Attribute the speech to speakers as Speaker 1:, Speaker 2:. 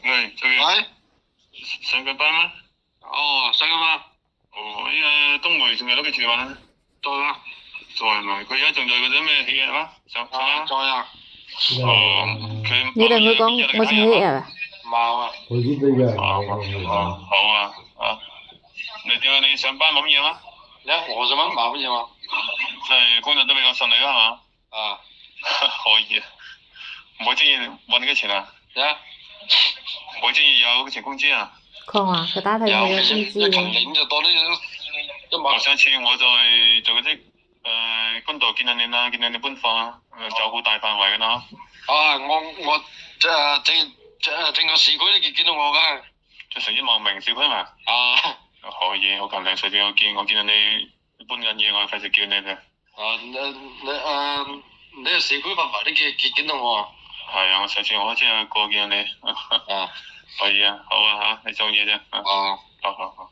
Speaker 1: 喂，做嘢
Speaker 2: 喂，
Speaker 1: 上緊班咩？
Speaker 2: 哦，上緊班，
Speaker 1: 哦，依家冬梅仲未攞幾次玩？
Speaker 2: 在啦，
Speaker 1: 在咪？佢而家仲在嗰隻咩戲啊？上啊？
Speaker 2: 在啊，
Speaker 1: 哦，佢
Speaker 3: 你同佢講我請你啊？
Speaker 2: 冇啊，
Speaker 4: 我知道嘅。
Speaker 1: 哦，好啊，啊，你點啊？你上班冇乜嘢嗎？
Speaker 2: 我上班冇乜嘢嘛，
Speaker 1: 即係工作都比較順利啦，係嘛？
Speaker 2: 啊，
Speaker 1: 可以啊。每個月揾幾錢啊？每個月有幾錢工資啊？
Speaker 3: 空啊，佢打睇
Speaker 2: 有
Speaker 3: 你嘅
Speaker 2: 一
Speaker 3: 工資
Speaker 2: 勤力就多啲一萬。
Speaker 1: 上次我在做嗰啲軍道見到你啦，見到你搬貨啊，就好大範圍㗎啦。
Speaker 2: 啊，我整個市區都見到我㗎。
Speaker 1: 即係成日望明市區嘛？
Speaker 2: 啊，
Speaker 1: 可以，好勤力。隨便我見到你搬緊嘢，我費事叫你哋。
Speaker 2: 啊，你喺市區範圍都見到我啊？
Speaker 1: 係啊，我上次我真係過見到你。
Speaker 2: 啊，
Speaker 1: 可以啊，好啊嚇，你做嘢啫。
Speaker 2: 啊，
Speaker 1: 好好好。